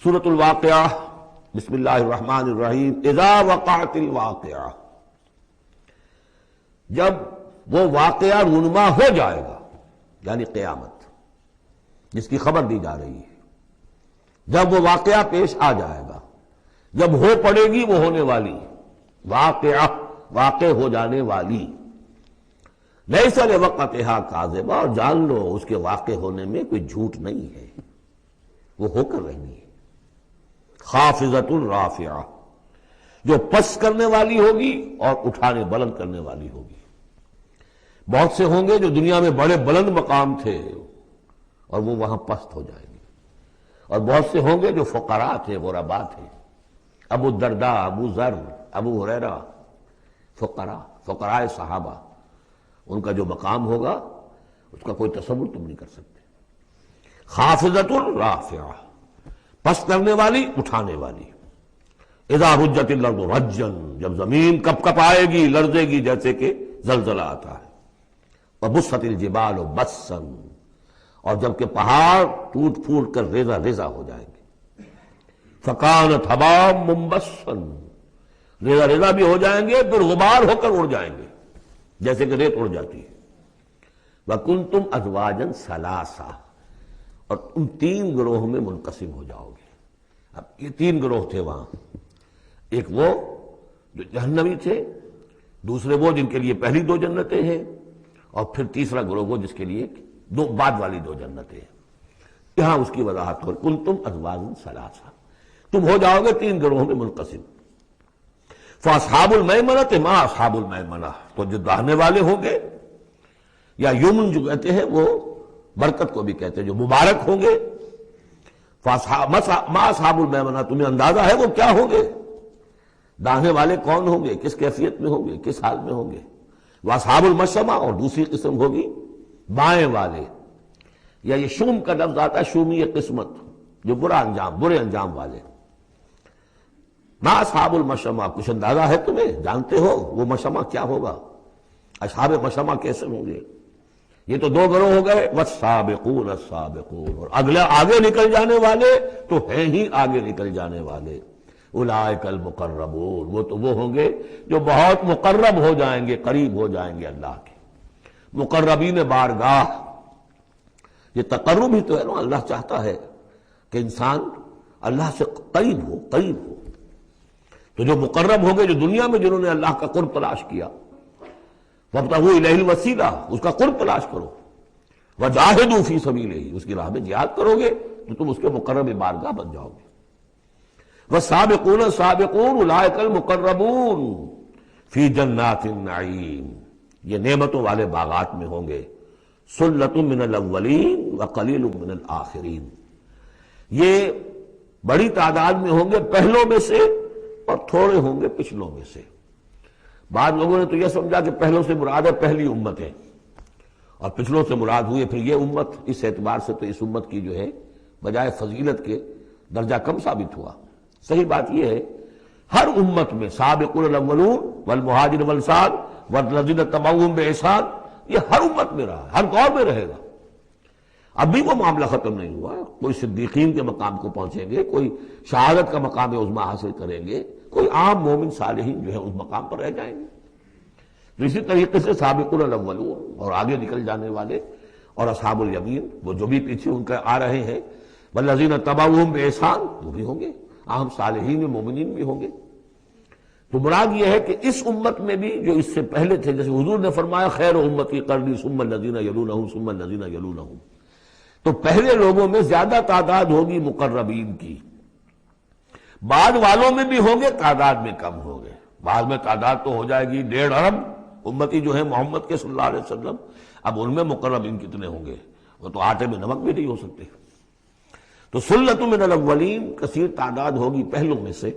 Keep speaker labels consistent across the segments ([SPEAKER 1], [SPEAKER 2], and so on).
[SPEAKER 1] سورۃ الواقعہ، بسم اللہ الرحمن الرحیم۔ اذا وقعت الواقعہ، جب وہ واقعہ رونما ہو جائے گا، یعنی قیامت جس کی خبر دی جا رہی ہے، جب وہ واقعہ پیش آ جائے گا، جب ہو پڑے گی وہ ہونے والی واقعہ، واقع ہو جانے والی، لیس لوقتھا کاذبہ، اور جان لو اس کے واقع ہونے میں کوئی جھوٹ نہیں ہے، وہ ہو کر رہنی ہے۔ خافضۃ رافعہ، جو پس کرنے والی ہوگی اور اٹھانے بلند کرنے والی ہوگی۔ بہت سے ہوں گے جو دنیا میں بڑے بلند مقام تھے اور وہ وہاں پست ہو جائیں گے، اور بہت سے ہوں گے جو فقراء تھے، غرباء تھے، ابو الدرداء، ابو ذر، ابو ہریرہ، فقراء صحابہ، ان کا جو مقام ہوگا اس کا کوئی تصور تم نہیں کر سکتے۔ خافضۃ رافعہ، پس کرنے والی، اٹھانے والی۔ اذا رجت الارض رجا، جب زمین کپ کپ آئے گی، لرزے گی جیسے کہ زلزلہ آتا ہے۔ وبست الجبال بسا، اور جب کہ پہاڑ ٹوٹ پھوٹ کر ریزہ ریزہ ہو جائیں گے۔ فکانت ہباء منبثا، ریزہ ریزہ بھی ہو جائیں گے، پھر غبار ہو کر اڑ جائیں گے جیسے کہ ریت اڑ جاتی ہے۔ وکنتم ازواجا ثلاثا، اور تم تین گروہوں میں منقسم ہو جاؤ گے۔ اب یہ تین گروہ تھے وہاں، ایک وہ جو جہنمی تھے، دوسرے وہ جن کے لیے پہلی دو جنتیں ہیں، اور پھر تیسرا گروہ وہ جس کے لیے دو بعد والی دو جنتیں ہیں۔ یہاں اس کی وضاحت ہو، کنتم ازواجا ثلاثا، تم ہو جاؤ گے تین گروہوں میں منقسم۔ فاصحاب المیمنۃ ما اصحاب المیمنہ، تو جو داہنے والے ہوں گے، یا یمن جو کہتے ہیں وہ برکت کو بھی کہتے ہیں، جو مبارک ہوں گے۔ ما اصحاب المیمنہ، تمہیں اندازہ ہے وہ کیا ہوں گے؟ داہنے والے کون ہوں گے، کس کیفیت میں ہوں گے، کس حال میں ہوں گے؟ واصحاب المشأمہ، اور دوسری قسم ہوگی بائیں والے، یا یہ شوم کا لفظ آتا ہے، شومی قسمت، جو برے انجام والے۔ ما اصحاب المشأمہ، کچھ اندازہ ہے تمہیں، جانتے ہو وہ مشأمہ کیا ہوگا، اصحاب مشأمہ کیسے ہوں گے؟ یہ تو دو گروہ ہو گئے، والسابقون السابقون، اور اگلے آگے نکل جانے والے تو ہیں ہی آگے نکل جانے والے۔ اولئک المقربون، وہ تو وہ ہوں گے جو بہت مقرب ہو جائیں گے، قریب ہو جائیں گے اللہ کے۔ مقربین بارگاہ، یہ تقرب ہی تو ہے نا، اللہ چاہتا ہے کہ انسان اللہ سے قریب ہو۔ تو جو مقرب ہو گئے، جو دنیا میں جنہوں نے اللہ کا قرب تلاش کیا، وابتغوا الیہ الوسیلہ، اس کا قرب تلاش کرو، وجاہدوا فی سبیلہ، اس کی راہ میں جہاد کرو گے تو تم اس کے مقرب بارگاہ بن جاؤ گے۔ والسابقون السابقون اولئک المقربون فی جنات النعیم، یہ نعمتوں والے باغات میں ہوں گے۔ ثلۃ من الاولین وقلیل من الآخرین، یہ بڑی تعداد میں ہوں گے پہلوں میں سے، اور تھوڑے ہوں گے پچھلوں میں سے۔ بعض لوگوں نے تو یہ سمجھا کہ پہلوں سے مراد ہے پہلی امت ہے، اور پچھلوں سے مراد ہوئی پھر یہ امت۔ اس اعتبار سے تو اس امت کی جو ہے بجائے فضیلت کے درجہ کم ثابت ہوا۔ صحیح بات یہ ہے، ہر امت میں سابقون الاولون والمہاجر والانصار والذین اتبعوہم بإحسان، یہ ہر امت میں رہا، ہر دور میں رہے گا۔ اب بھی وہ معاملہ ختم نہیں ہوا، کوئی صدیقین کے مقام کو پہنچیں گے، کوئی شہادت کا مقام عظمیٰ حاصل کریں گے، کوئی عام مومن صالحین جو ہے اس مقام پر رہ جائیں گے۔ تو اسی طریقے سے سابقون الاولون، اور آگے نکل جانے والے، اور اصحاب الیمین، وہ جو بھی پیچھے ان کے آ رہے ہیں، والذین اتبعوہم بإحسان، وہ بھی ہوں گے، عام صالحین مومنین بھی ہوں گے۔ تو مراد یہ ہے کہ اس امت میں بھی جو اس سے پہلے تھے، جیسے حضور نے فرمایا خیر امتی قرنی ثم الذین یلونہم ثم الذین یلونہم، تو پہلے لوگوں میں زیادہ تعداد ہوگی مقربین کی، بعد والوں میں بھی ہوں گے، تعداد میں کم ہوں گے۔ بعد میں تعداد تو ہو جائے گی 1.5 ارب امتی جو ہے محمد کے صلی اللہ علیہ وسلم، اب ان میں مقربین کتنے ہوں گے، وہ تو آٹے میں نمک بھی نہیں ہو سکتے۔ تو ثلۃ من الاولین، کثیر تعداد ہوگی پہلوں میں سے،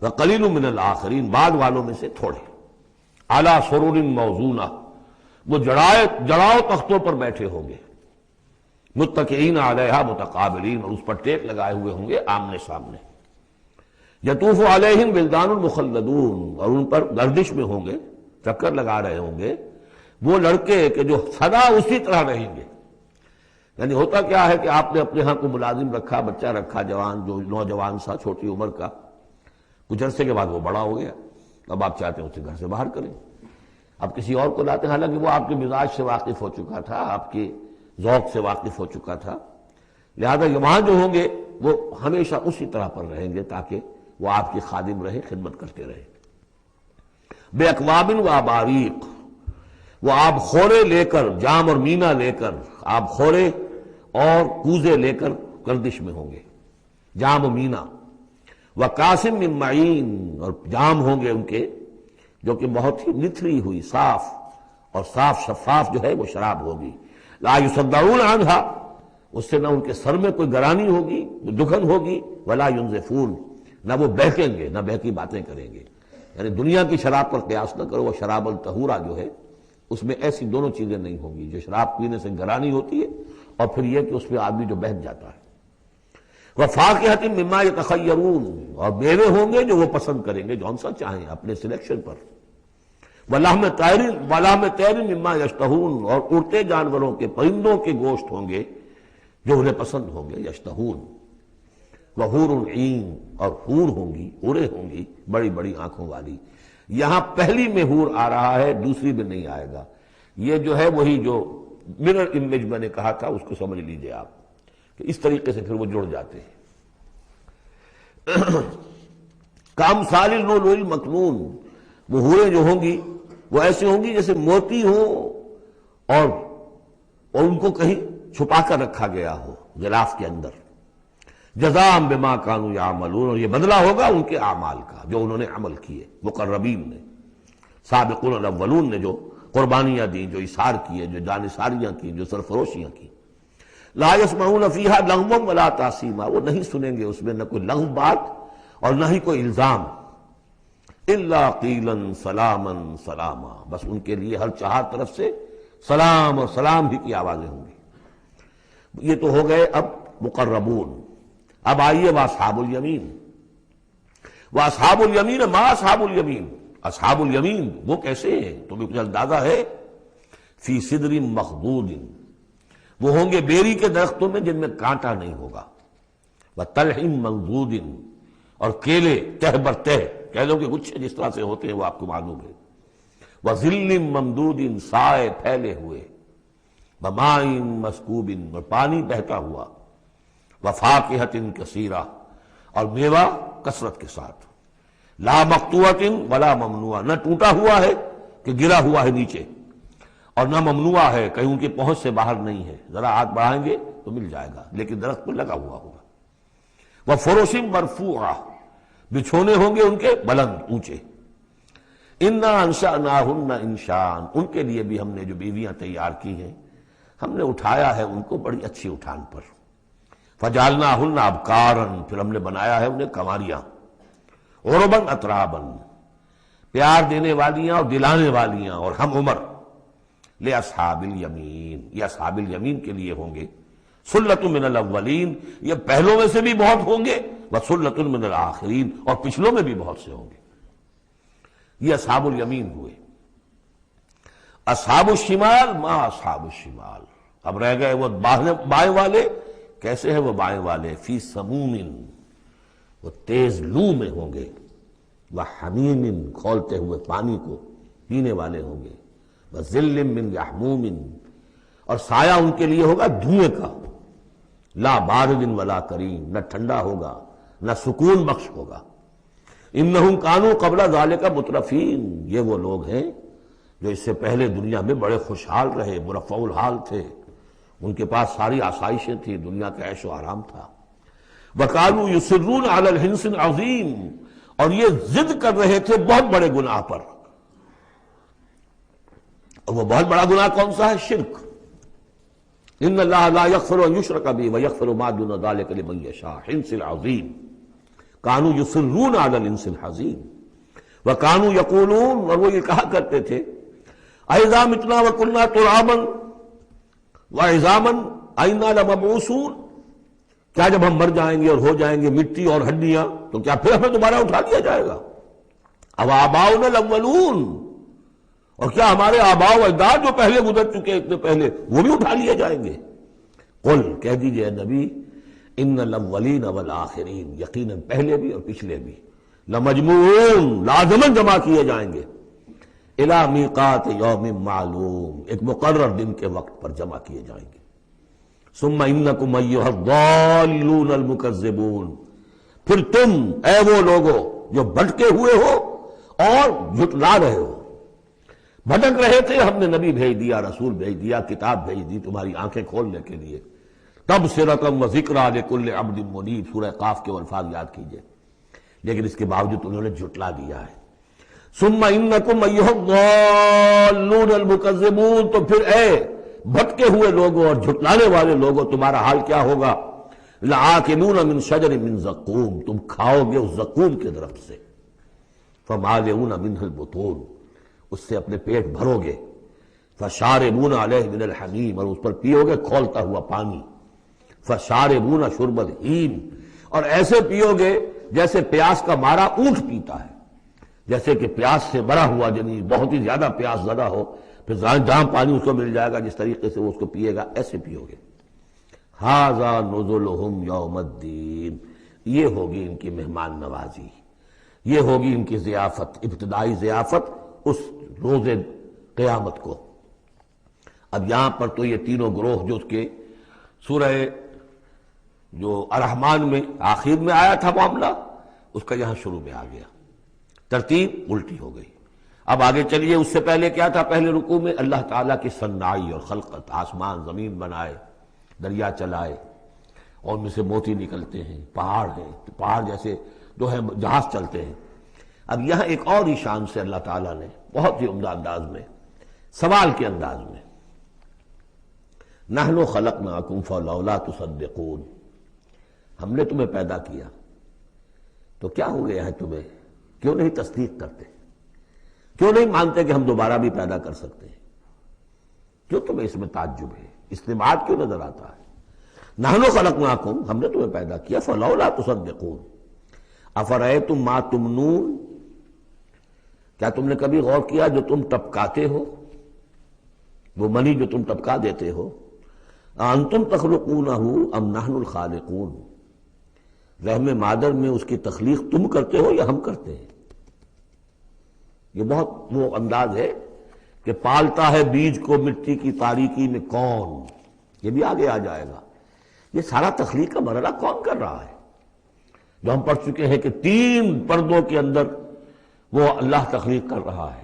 [SPEAKER 1] وقلیل من الآخرین، بعد والوں میں سے تھوڑے۔ علی سرر موضونہ، وہ جڑاؤ تختوں پر بیٹھے ہوں گے، متکئین علیہا متقابلین، اور اس پر ٹیک لگائے ہوئے ہوں گے آمنے سامنے۔ یطوف علیہم ولدان مخلدون، اور ان پر گردش میں ہوں گے، چکر لگا رہے ہوں گے وہ لڑکے کہ جو سدا اسی طرح رہیں گے، یعنی ہوتا کیا ہے کہ آپ نے اپنے ہاں کو ملازم رکھا، بچہ رکھا، جوان جو نوجوان سا چھوٹی عمر کا، کچھ عرصے کے بعد وہ بڑا ہو گیا، اب آپ چاہتے ہیں اسے گھر سے باہر کریں، اب کسی اور کو لاتے ہیں، حالانکہ وہ آپ کے مزاج سے واقف ہو چکا تھا، آپ کے ذوق سے واقف ہو چکا تھا، لہذا وہاں جو ہوں گے وہ ہمیشہ اسی طرح پر رہیں گے تاکہ وہ آپ کی خادم رہے، خدمت کرتے رہے۔ بے اکواب و اباریق، وہ آب خورے لے کر، جام اور مینا لے کر، آب خورے اور کوزے لے کر گردش میں ہوں گے، جام و مینا، وقاسم من معین، اور جام ہوں گے ان کے جو کہ بہت ہی نتھری ہوئی، صاف اور صاف شفاف جو ہے وہ شراب ہوگی، لا یصدعون عنہا، اس سے نہ ان کے سر میں کوئی گرانی ہوگی، دکھن ہوگی، ولا ینزفون، نہ وہ بہکیں گے، نہ بہکی باتیں کریں گے۔ یعنی دنیا کی شراب پر قیاس نہ کرو، وہ شراب الطہورہ جو ہے اس میں ایسی دونوں چیزیں نہیں ہوں گی، جو شراب پینے سے گرانی ہوتی ہے اور پھر یہ کہ اس میں آدمی جو بہک جاتا ہے۔ وَفَاكِهَةٍ مِّمَّا يَتَخَيَّرُونَ، اور میوے ہوں گے جو وہ پسند کریں گے، جون سا چاہیں اپنے سلیکشن پر۔ وَلَحْمِ طَيْرٍ مِّمَّا يَشْتَهُونَ، اور اڑتے جانوروں کے، پرندوں کے گوشت ہوں گے جو انہیں پسند ہوں گے، یشتہون۔ وَحُورٌ عِین، اور حور ہوں گی، حوریں ہوں گی بڑی بڑی آنکھوں والی۔ یہاں پہلی میں حور آ رہا ہے، دوسری میں نہیں آئے گا، یہ جو ہے وہی جو مرر امیج میں نے کہا تھا اس کو سمجھ لیجئے آپ، کہ اس طریقے سے پھر وہ جڑ جاتے ہیں۔ کامثال اللؤلؤ المکنون، وہ حوریں جو ہوں گی وہ ایسے ہوں گی جیسے موتی ہوں اور ان کو کہیں چھپا کر رکھا گیا ہو غلاف کے اندر۔ جزاء بما كانوا يعملون، اور یہ بدلہ ہوگا ان کے اعمال کا جو انہوں نے عمل کیے، مقربین نے، سابقون الاولون نے جو قربانیاں دیں، جو اثار کیے، جو جانثاریاں کی، جو سرفروشیاں کی۔ لا يسمعون فيها لغوا ولا تاثیما، وہ نہیں سنیں گے اس میں نہ کوئی لغو بات اور نہ ہی کوئی الزام، الا قیلا سلاما سلاما، بس ان کے لیے ہر چہار طرف سے سلام اور سلام ہی کی آوازیں ہوں گی۔ یہ تو ہو گئے اب مقربون۔ اب آئیے واصحاب الیمین، واصحاب الیمین ما اصحاب الیمین، اصحاب الیمین وہ کیسے ہیں تمہیں کچھ اندازہ ہے؟ فی صدر مخضود، وہ ہوں گے بیری کے درختوں میں جن میں کانٹا نہیں ہوگا، وطلح منضود، اور کیلے تہ بر تہ، کیلوں کے گچھے جس طرح سے ہوتے ہیں وہ آپ کو معلوم ہے، وظل ممدود، سائے پھیلے ہوئے، وماء مسکوب، اور پانی بہتا ہوا، وفاکہۃ کثیرہ، اور میوہ کثرت کے ساتھ، لا مقطوعۃ ولا ممنوعہ، نہ ٹوٹا ہوا ہے کہ گرا ہوا ہے نیچے، اور نہ ممنوع ہے کہیں ان کی پہنچ سے باہر نہیں ہے، ذرا ہاتھ بڑھائیں گے تو مل جائے گا لیکن درخت پر لگا ہوا ہوگا۔ وفرش مرفوعہ، بچھونے ہوں گے ان کے بلند اونچے۔ انا انشأناہن انشاء، ان کے لیے بھی ہم نے جو بیویاں تیار کی ہیں ہم نے اٹھایا ہے ان کو بڑی اچھی اٹھان پر۔ فجعلناہن ابکارا، پھر ہم نے بنایا ہے انہیں کنواریاں، عربا اترابا، پیار دینے والیاں اور دلانے والیاں اور ہم عمر، لأصحاب الیمین، یہ اصحاب الیمین کے لیے ہوں گے، سلۃ من الاولین، یہ پہلوں میں سے بھی بہت ہوں گے، وسلۃ من الآخرین، اور پچھلوں میں بھی بہت سے ہوں گے۔ یہ اصحاب الیمین ہوئے۔ اصحاب الشمال ما اصحاب الشمال، اب رہ گئے وہ بائیں والے، کیسے ہیں وہ بائیں والے؟ فی سموم، وہ تیز لو میں ہوں گے، وحمیم، کھولتے ہوئے پانی کو پینے والے ہوں گے، وظل من یحموم، اور سایہ ان کے لیے ہوگا دھوئیں کا، لا بارد ولا کریم، نہ ٹھنڈا ہوگا نہ سکون بخش ہوگا۔ انہم کانوا قبل ذالک مترفین، یہ وہ لوگ ہیں جو اس سے پہلے دنیا میں بڑے خوشحال رہے، مرفع الحال تھے، ان کے پاس ساری آسائشیں تھیں، دنیا کا عیش و آرام تھا۔ وکانوا یصرون علی الحنث العظیم، اور یہ ضد کر رہے تھے بہت بڑے گناہ پر، اور وہ بہت بڑا گناہ کون سا ہے؟ شرک۔ ان اللہ لا یغفر ان یشرک بہ ویغفر ما دون ذلک لمن یشاء، حنث العظیم، کانوا یصرون علی الحنث العظیم، وکانوا یقولون، اور وہ یہ کہا کرتے تھے، اذا متنا وکنا ترابا وعظاما ائنا لمبعوثون، کیا جب ہم مر جائیں گے اور ہو جائیں گے مٹی اور ہڈیاں تو کیا پھر ہمیں دوبارہ اٹھا لیا جائے گا؟ اب آباؤنا الاولون، اور کیا ہمارے آباء و اجداد جو پہلے گزر چکے اتنے پہلے وہ بھی اٹھا لیے جائیں گے؟ قل کہہ دیجئے نبی ان الاولین والآخرین، یقیناً پہلے بھی اور پچھلے بھی، لمجموعون لازماً جمع کیے جائیں گے، الی میقات یوم معلوم، ایک مقرر دن کے وقت پر جمع کیے جائیں گے۔ ثم انکم ایھا الضالون المکذبون، پھر تم اے وہ لوگو جو بھٹکے ہوئے ہو اور جھٹلا رہے ہو۔ بھٹک رہے تھے، ہم نے نبی بھیج دیا، رسول بھیج دیا، کتاب بھیج دی تمہاری آنکھیں کھولنے کے لیے۔ تبصرۃ و ذکریٰ لکل عبد منیب، سورہ قاف کے الفاظ یاد کیجئے، لیکن اس کے باوجود انہوں نے جھٹلا دیا ہے۔ ثم انکم ایھا الضالون المکذبون، تو پھر اے بھٹکے ہوئے لوگوں اور جھٹلانے والے لوگوں، تمہارا حال کیا ہوگا؟ لآکلون من شجر من زقوم، تم کھاؤ گے اس زقوم کے درخت سے، فمالئون منہ البطون، اس سے اپنے پیٹ بھرو گے، فشاربون علیہ من الحمیم، اور اس پر پیو گے کھولتا ہوا پانی، فشاربون شرب الہیم، اور ایسے پیو گے جیسے پیاس کا مارا اونٹ پیتا ہے، جیسے کہ پیاس سے مرا ہوا جنی بہت ہی زیادہ پیاس زدہ ہو، پھر جہاں پانی اس کو مل جائے گا جس طریقے سے وہ اس کو پیے گا، ایسے پیو گے۔ ھذا نزلھم یوم الدین، یہ ہوگی ان کی مہمان نوازی، یہ ہوگی ان کی ضیافت، ابتدائی ضیافت اس روز قیامت کو۔ اب یہاں پر تو یہ تینوں گروہ جو اس کے سورہ جو الرحمن میں آخر میں آیا تھا معاملہ، اس کا یہاں شروع میں آ گیا، ترتیب الٹی ہو گئی۔ اب آگے چلیے، اس سے پہلے کیا تھا؟ پہلے رکوع میں اللہ تعالیٰ کی صنائی اور خلقت، آسمان زمین بنائے، دریا چلائے، اور ان میں سے موتی نکلتے ہیں، پہاڑ ہیں، پہاڑ جیسے جو ہے جہاز چلتے ہیں۔ اب یہاں ایک اور ہی شان سے اللہ تعالیٰ نے بہت ہی عمدہ انداز میں، سوال کے انداز میں، نحن خلقناکم فلولا تصدقون، ہم نے تمہیں پیدا کیا تو کیا ہو گیا ہے تمہیں، کیوں نہیں تصدیق کرتے، کیوں نہیں مانتے کہ ہم دوبارہ بھی پیدا کر سکتے ہیں، کیوں تمہیں اس میں تعجب ہے، استبعاد کیوں نظر آتا ہے؟ نحن خلقناکم، ہم نے تمہیں پیدا کیا، فلولا تصدقون افرأیتم ما تمنون، کیا تم نے کبھی غور کیا جو تم ٹپکاتے ہو، وہ منی جو تم ٹپکا دیتے ہو؟ انتم تخلقونہ ام نحن الخالقون، رحم مادر میں اس کی تخلیق تم کرتے ہو یا ہم کرتے ہیں؟ یہ بہت وہ انداز ہے کہ پالتا ہے بیج کو مٹی کی تاریکی میں کون، یہ بھی آگے آ جائے گا۔ یہ سارا تخلیق کا مرحلہ کون کر رہا ہے؟ جو ہم پڑھ چکے ہیں کہ 3 پردوں کے اندر وہ اللہ تخلیق کر رہا ہے،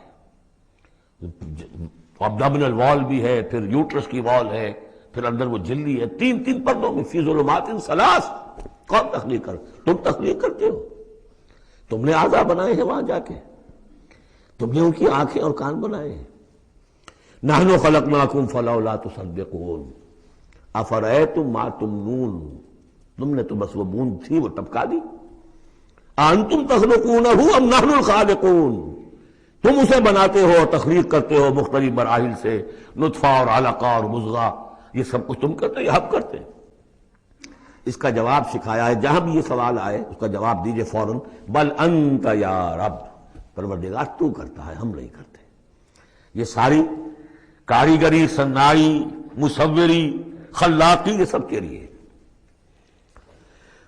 [SPEAKER 1] ابڈومینل وال بھی ہے، پھر یوٹرس کی وال ہے، پھر اندر وہ جھلی ہے، 3 پردوں میں، فی ظلمات ثلاث، کون تخلیق کر؟ تم تخلیق کرتے ہو، تم نے اعضاء بنائے ہیں وہاں جا کے، تم نے ان کی آنکھیں اور کان بنائے ہیں۔ نحن خلقناکم فلولا تصدقون افرأیتم ما تمنون، تم نے تو بس وہ بوند تھی وہ ٹپکا دی۔ انتم تخلقونہ ام نحن الخالقون، تم اسے بناتے ہو، تخلیق کرتے ہو مختلف مراحل سے، نطفہ اور علقہ اور مضغہ، یہ سب کچھ تم کرتے یا ہم کرتے ہیں؟ اس کا جواب سکھایا ہے، جہاں بھی یہ سوال آئے اس کا جواب دیجئے فوراً، بل انت یا رب، پروردگار تو کرتا ہے، ہم نہیں کرتے۔ یہ ساری کاریگری، صنائی، مصوری، خلاقی، یہ سب کے لیے۔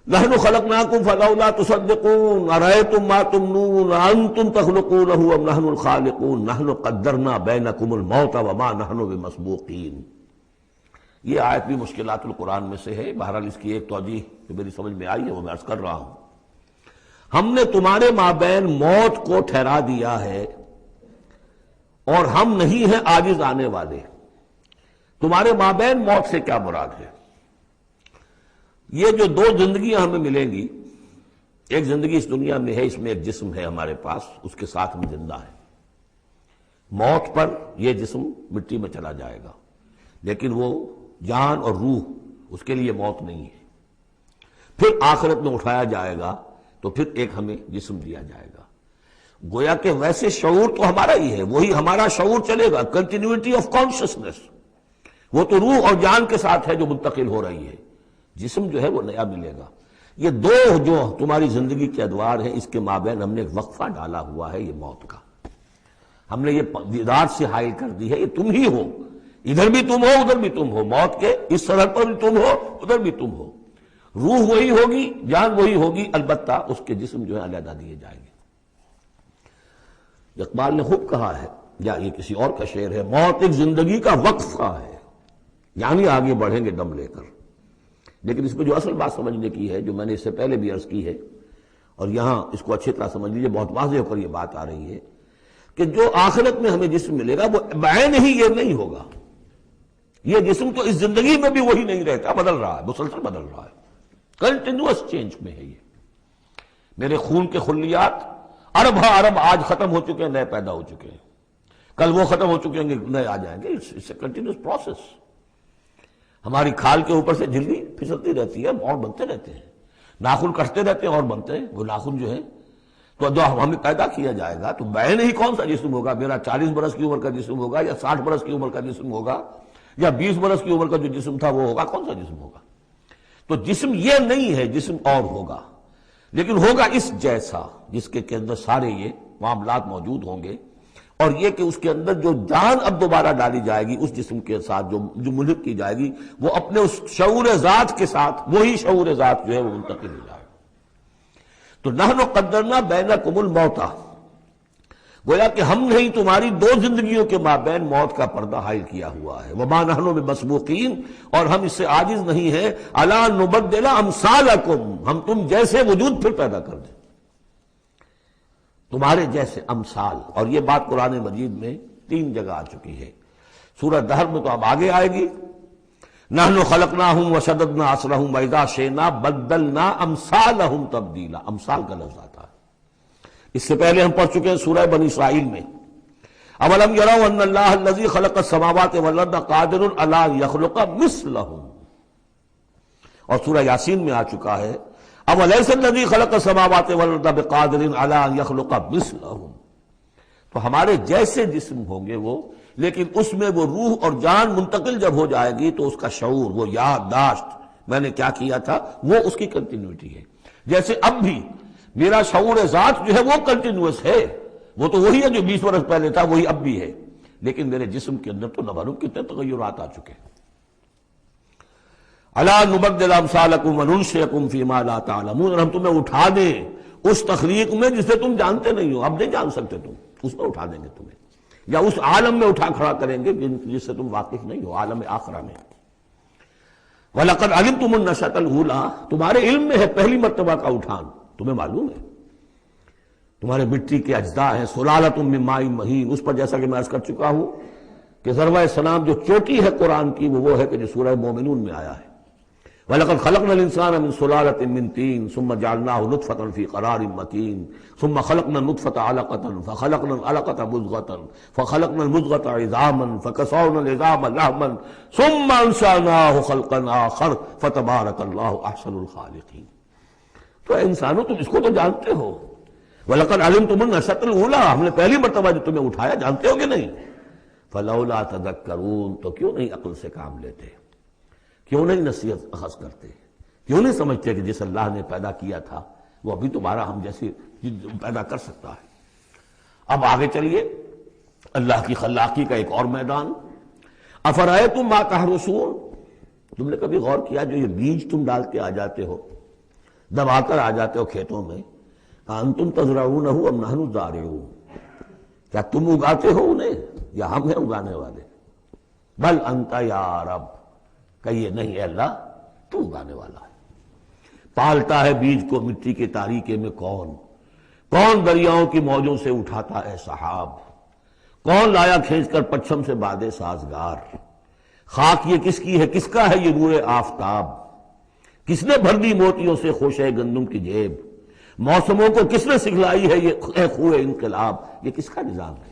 [SPEAKER 1] نحن خلقناکم فلولا تصدقون ارأیتم ما تمنون انتم تخلقونہ ام نحن الخالقون نحن قدرنا بینکم الموت وما نحن بمسبوقین۔ یہ آیت بھی مشکلات القرآن میں سے ہے، بہرحال اس کی ایک توجیہ جو میری سمجھ میں آئی ہے وہ میں عرض کر رہا ہوں۔ ہم نے تمہارے مابین موت کو ٹھہرا دیا ہے اور ہم نہیں ہیں عاجز آنے والے۔ تمہارے مابین موت سے کیا مراد ہے؟ یہ جو 2 زندگیاں ہمیں ملیں گی، ایک زندگی اس دنیا میں ہے، اس میں ایک جسم ہے ہمارے پاس، اس کے ساتھ ہم زندہ ہیں۔ موت پر یہ جسم مٹی میں چلا جائے گا، لیکن وہ جان اور روح، اس کے لیے موت نہیں ہے۔ پھر آخرت میں اٹھایا جائے گا تو پھر ایک ہمیں جسم دیا جائے گا۔ گویا کہ ویسے شعور تو ہمارا ہی ہے، وہی ہمارا شعور چلے گا، کنٹینیوٹی آف کانشسنس، وہ تو روح اور جان کے ساتھ ہے جو منتقل ہو رہی ہے، جسم جو ہے وہ نیا ملے گا۔ یہ 2 جو تمہاری زندگی کے ادوار ہیں، اس کے مابین ہم نے ایک وقفہ ڈالا ہوا ہے، یہ موت کا۔ ہم نے یہ ذات سے حائل کر دی ہے، یہ تم ہی ہو ادھر بھی تم ہو ادھر بھی تم ہو، موت کے اس سرحد پر بھی تم ہو ادھر بھی تم ہو، روح وہی ہوگی، جان وہی ہوگی، البتہ اس کے جسم جو ہے علیحدہ دیے جائیں گے۔ اقبال نے خوب کہا ہے، یا یہ کسی اور کا شعر ہے، موت ایک زندگی کا وقفہ ہے، یعنی آگے بڑھیں گے دم لے کر۔ لیکن اس میں جو اصل بات سمجھنے کی ہے، جو میں نے اس سے پہلے بھی عرض کی ہے، اور یہاں اس کو اچھی طرح سمجھ لیجیے، بہت واضح ہو کر یہ بات آ رہی ہے کہ جو آخرت میں ہمیں جسم ملے گا وہ بعین ہی یہ نہیں ہوگا۔ یہ جسم تو اس زندگی میں بھی وہی نہیں رہتا، بدل رہا ہے، مسلسل بدل رہا ہے، کنٹینیوس چینج میں ہے۔ یہ میرے خون کے خلیات ارب ہا ارب آج ختم ہو چکے ہیں، نئے پیدا ہو چکے ہیں، کل وہ ختم ہو چکے ہیں، نئے آ جائیں گے۔ It's a continuous process. ہماری کھال کے اوپر سے جھلی پھسلتی رہتی ہے، اور بنتے رہتے ہیں، ناخن کٹتے رہتے ہیں اور بنتے ہیں وہ ناخن جو ہے۔ تو جو ہمیں پیدا کیا جائے گا تو بعین ہی کون سا جسم ہوگا؟ میرا 40 برس کی عمر کا جسم ہوگا، یا 60 برس کی عمر کا جسم ہوگا، یا 20 برس کی عمر کا جو جسم تھا وہ ہوگا؟ کون سا جسم ہوگا؟ تو جسم یہ نہیں ہے، جسم اور ہوگا، لیکن ہوگا اس جیسا، جس کے اندر سارے یہ معاملات موجود ہوں گے، اور یہ کہ اس کے اندر جو جان اب دوبارہ ڈالی جائے گی اس جسم کے ساتھ، جو ملحق کی جائے گی، وہ اپنے اس شعور ذات کے ساتھ، وہی شعور ذات جو ہے وہ منتقل ہو جائے گا۔ تو نحن قدرنا بینکم الموت، گویا کہ ہم نے تمہاری دو زندگیوں کے مابین موت کا پردہ حائل کیا ہوا ہے۔ وما نحن بمسبوقین، اور ہم اس سے عاجز نہیں ہیں، الا نبدل امثالکم، ہم تم جیسے وجود پھر پیدا کر دیں، تمہارے جیسے امثال۔ اور یہ بات قرآن مجید میں 3 جگہ آ چکی ہے، سورہ دہر میں تو اب آگے آئے گی، نحن خلقناہم وشددنا اسرہم واذا شئنا بدلنا امثالہم تبدیلا، امثال کا لفظ آتا ہے۔ اس سے پہلے ہم پڑھ چکے ہیں سورہ بنی اسرائیل میں، اولم یروا ان اللہ الذی خلق السماوات والارض قادر علی ان یخلق مثلہم، اور سورہ یاسین میں آ چکا ہے اولیس الذی خلق السماوات والارض بقادر علی ان یخلق مثلہم۔ تو ہمارے جیسے جسم ہوں گے وہ، لیکن اس میں وہ روح اور جان منتقل جب ہو جائے گی تو اس کا شعور، وہ یادداشت، میں نے کیا کیا تھا، وہ اس کی کنٹینیوٹی ہے۔ جیسے اب بھی میرا شعور ذات جو ہے وہ کنٹینیوس ہے، وہ تو وہی ہے جو 20 برس پہلے تھا، وہی اب بھی ہے، لیکن میرے جسم کے اندر تو نہ معلوم کتنے تغیرات آ چکے ہیں۔ الا نبدل امثالکم وننشئکم فیما لا تعلمون، اور ہم تمہیں اٹھا دیں اس تخلیق میں جسے تم جانتے نہیں ہو، اب نہیں جان سکتے تم، اس میں اٹھا دیں گے تمہیں، یا اس عالم میں اٹھا کھڑا کریں گے جس سے تم واقف نہیں ہو، عالم آخرہ میں۔ وَلَقَدْ عَلِمْتُمُ النَّشْأَةَ الْأُولَىٰ، تمہارے علم میں ہے پہلی مرتبہ کا اٹھان، تمہیں معلوم ہے، تمہارے مٹی کے اجزاء ہیں، سلالۃ من ماء مہین، اس پر جیسا کہ میں عرض کر چکا ہوں کہ ذروہ سلام جو چوٹی ہے قرآن کی وہ ہے کہ جو سورہ مومنون میں آیا ہے، وَلَقَدْ خَلَقْنَا الْإِنسَانَ مِنْ سُلَالَةٍ مِنْ طِينٍ ثُمَّ جَعَلْنَاهُ نُطْفَةً فِي قَرَارٍ مَكِينٍ ثُمَّ خَلَقْنَا النُّطْفَةَ عَلَقَةً فَخَلَقْنَا الْعَلَقَةَ مُضْغَةً فَخَلَقْنَا الْمُضْغَةَ عِظَامًا فَكَسَوْنَا الْعِظَامَ لَحْمًا ثُمَّ أَنشَأْنَاهُ خَلْقًا آخَرَ فَتَبَارَكَ اللَّهُ أَحْسَنُ الْخَالِقِينَ۔ تو اے انسانوں تم اس کو تو جانتے ہو، وَلَقَدْ عَلِمْتُمُ النَّشْأَةَ الْأُولَىٰ، ہم نے پہلی مرتبہ جو تمہیں اٹھایا جانتے ہو کہ نہیں، فَلَوْلَا تَذَكَّرُونَ، تو کیوں نہیں عقل سے کام لیتے، کیوں نہیں نصیحت اخذ کرتے، کیوں نہیں سمجھتے کہ جس اللہ نے پیدا کیا تھا وہ ابھی تمہارا ہم جیسے پیدا کر سکتا ہے۔ اب آگے چلیے، اللہ کی خلاقی کا ایک اور میدان، افرأیتم ما تحرثون، تم نے کبھی غور کیا جو یہ بیج تم ڈالتے آ جاتے ہو، دبا کر آ جاتے ہو کھیتوں میں، انتم تزرعونہ ام نحن الزارعون، کیا تم اگاتے ہو انہیں یا ہم ہیں اگانے والے؟ بل انت یا رب، کہیے نہیں اے اللہ تو اگانے والا ہے۔ پالتا ہے بیج کو مٹی کے تاریکے میں کون دریاؤں کی موجوں سے اٹھاتا ہے سحاب، کون لایا کھینچ کر پچھم سے بادے سازگار، خاک یہ کس کی ہے، کس کا ہے یہ نور آفتاب، کس نے بھر دی موتیوں سے خوشے گندم کی جیب، موسموں کو کس نے سکھلائی ہے یہ خوئے انقلاب، یہ کس کا نظام ہے؟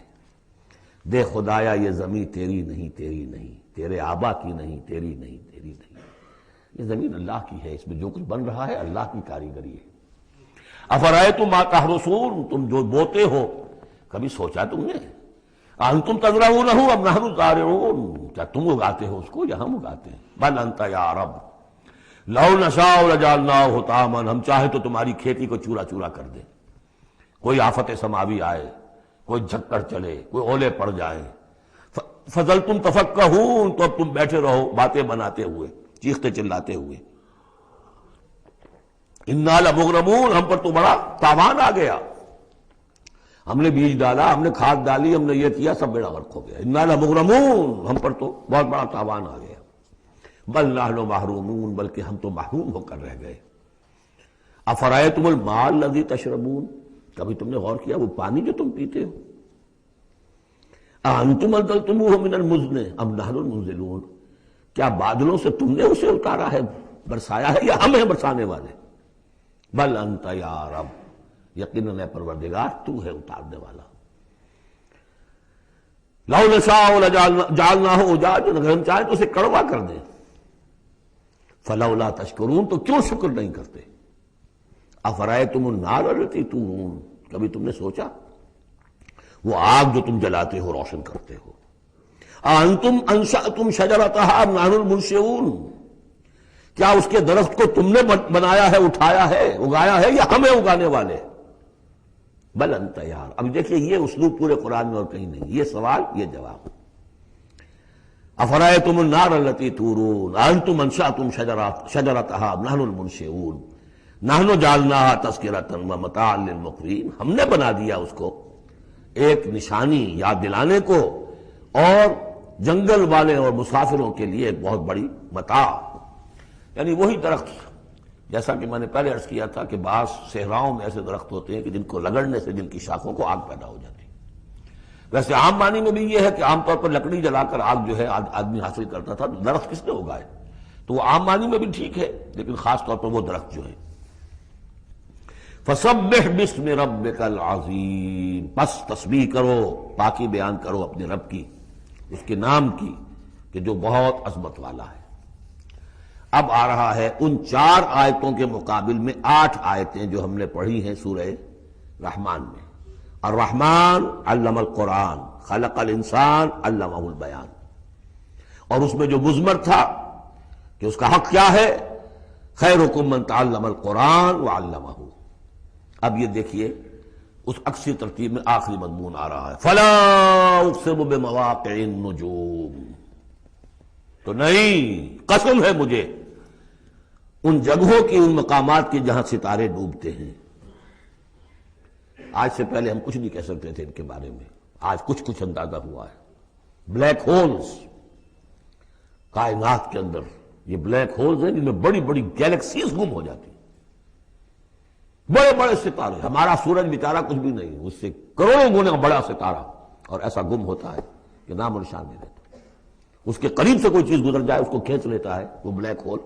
[SPEAKER 1] دے خدایا یہ زمین تیری نہیں، تیری نہیں، تیرے آبا کی نہیں، تیری نہیں، تیری نہیں، یہ زمین اللہ کی ہے، اس میں جو کچھ بن رہا ہے اللہ کی کاریگری ہے۔ افرأیتم ما تحرثون، تم جو بوتے ہو کبھی سوچا تم نے، انتم تزرعونہ ام نحن الزارعون، کیا تم اگاتے ہو اس کو یا ہم اگاتے ہیں؟ بل انت یا رب لو نشاء لجعلناہ حطاما، ہم چاہے تو تمہاری کھیتی کو چورا چورا کر دیں، کوئی آفت سماوی آئے، کوئی جھکڑ چلے، کوئی اولے پڑ جائیں، فظلتم تفکہون، تو اب تم بیٹھے رہو باتیں بناتے ہوئے، چیختے چلاتے ہوئے، انا لمغرمون، ہم پر تو بڑا تاوان آ گیا، ہم نے بیج ڈالا، ہم نے کھاد ڈالی، ہم نے یہ کیا، سب بیڑا غرق ہو گیا، انا لمغرمون، ہم پر تو بہت بڑا تاوان آ گیا، بل نحن محرومون، بلکہ ہم تو محروم ہو کر رہ گئے، افرأیتم الماء الذی تشربون، کبھی تم نے غور کیا وہ پانی جو تم پیتے ہو، اانتم انزلتموہ من المزن ام نحن المنزلون، کیا بادلوں سے تم نے اسے اتارا ہے، برسایا ہے، یا ہم ہیں برسانے والے، بل انت یا رب، یقیناً اے پروردگار تو ہے اتارنے والا، لو نشاء لجعلناہ اجاجا، اگر ہم چاہیں تو اسے کڑوا کر دیں، فلولا تشکرون، تو کیوں شکر نہیں کرتے، افرأیتم النار التی تورون، کبھی تم نے سوچا وہ آگ جو تم جلاتے ہو، روشن کرتے ہو، انتم انشأتم شجرتها ام نحن المنشئون، کیا اس کے درخت کو تم نے بنایا ہے، اٹھایا ہے، اگایا ہے، یا ہمیں اگانے والے، بل انت یار، اب دیکھیے یہ اسلوب پورے قرآن میں اور کہیں نہیں، یہ سوال یہ جواب، افرأیتم النار التی تورون انتم انشأتم شجرتها ام نحن المنشئون نحن جعلناها تذکرۃ ومتاعا للمقوین، ہم نے بنا دیا اس کو ایک نشانی یاد دلانے کو، اور جنگل والے اور مسافروں کے لیے ایک بہت بڑی متاع، یعنی وہی درخت جیسا کہ میں نے پہلے عرض کیا تھا کہ بعض صحراؤں میں ایسے درخت ہوتے ہیں کہ جن کو رگڑنے سے جن کی شاخوں کو آگ پیدا ہو جاتی ہے، ویسے عام معنی میں بھی یہ ہے کہ عام طور پر لکڑی جلا کر آگ جو ہے آدمی حاصل کرتا تھا، تو درخت کس نے اگائے، تو وہ عام معنی میں بھی ٹھیک ہے، لیکن خاص طور پر وہ درخت جو ہے، فسبح باسم ربک العظیم، پس تسبیح کرو، پاکی بیان کرو اپنے رب کی، اس کے نام کی کہ جو بہت عظمت والا ہے۔ اب آ رہا ہے ان 4 آیتوں کے مقابل میں 8 آیتیں جو ہم نے پڑھی ہیں سورہ رحمان میں، الرحمن علم القرآن خلق الانسان علمہ البیان، اور اس میں جو مضمر تھا کہ اس کا حق کیا ہے، خیرکم من تعلم القرآن وعلمہ، اب یہ دیکھیے اس عکسی ترتیب میں آخری مضمون آ رہا ہے، فلا اقسم بمواقع النجوم، تو نہیں، قسم ہے مجھے ان جگہوں کی، ان مقامات کی جہاں ستارے ڈوبتے ہیں۔ آج سے پہلے ہم کچھ نہیں کہہ سکتے تھے ان کے بارے میں، آج کچھ کچھ اندازہ ہوا ہے۔ بلیک ہولز کائنات کے اندر، یہ بلیک ہولز ہیں جن میں بڑی بڑی گیلیکسیز گم ہو جاتی ہیں، بڑے بڑے ستارے، ہمارا سورج بیچارہ کچھ بھی نہیں، اس سے کروڑوں گنا بڑا ستارہ، اور ایسا گم ہوتا ہے کہ نام و نشان نہیں رہتا، اس کے قریب سے کوئی چیز گزر جائے اس کو کھینچ لیتا ہے وہ بلیک ہول،